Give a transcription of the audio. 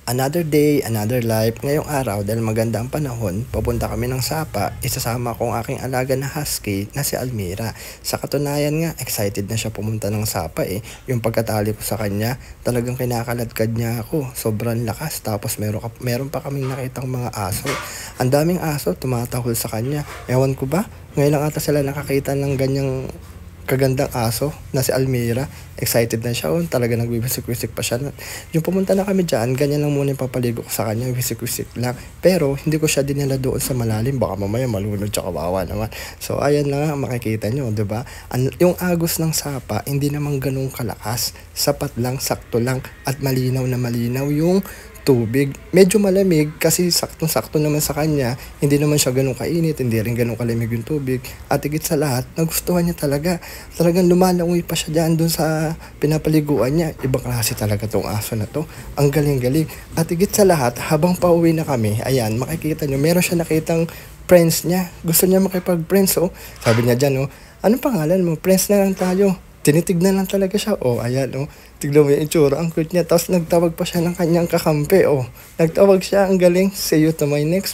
Another day, another life. Ngayong araw, dahil maganda ang panahon, papunta kami ng Sapa. Isasama ko ang aking alaga na husky na si Almira. Sa katunayan nga, excited na siya pumunta ng Sapa eh. Yung pagkatali ko sa kanya, talagang kinakaladkad niya ako. Sobrang lakas. Tapos meron pa kaming nakitang mga aso. Ang daming aso, tumatahol sa kanya. Ewan ko ba? Ngayon lang ata sila nakakita ng ganyang kagandang aso na si Almira. Excited na siya. Talaga nagwiwisik-wisik pa siya. Yung pumunta na kami dyan, ganyan lang muna yung papaligo ko sa kanya. Wisik-wisik lang. Pero hindi ko siya dinala doon sa malalim. Baka mamaya malunod siya, kawawa naman. So ayan lang nga, makikita nyo, diba? Yung agos ng Sapa, hindi naman ganun kalakas. Sapat lang, sakto lang. At malinaw na malinaw yung tubig. Medyo malamig kasi saktong-sakto naman sa kanya. Hindi naman siya ganun kainit, hindi rin ganun kalamig yung tubig. At higit sa lahat, nagustuhan niya talaga. Talagang lumalangoy pa siya dyan dun sa pinapaliguan niya. Ibang klase talaga tong aso na to. Ang galing-galing. At higit sa lahat, habang pauwi na kami, ayan, makikita nyo, meron siya nakitang friends niya. Gusto niya makipag-friends, oh. Sabi niya dyan, oh, anong pangalan mo? Friends na lang tayo. Tinitignan lang talaga siya. Oh, ayan, oh. Tignan mo yung itsura. Ang cute niya. Tapos nagtawag pa siya ng kanyang kakampi, oh. Nagtawag siya. Ang galing. See you to my next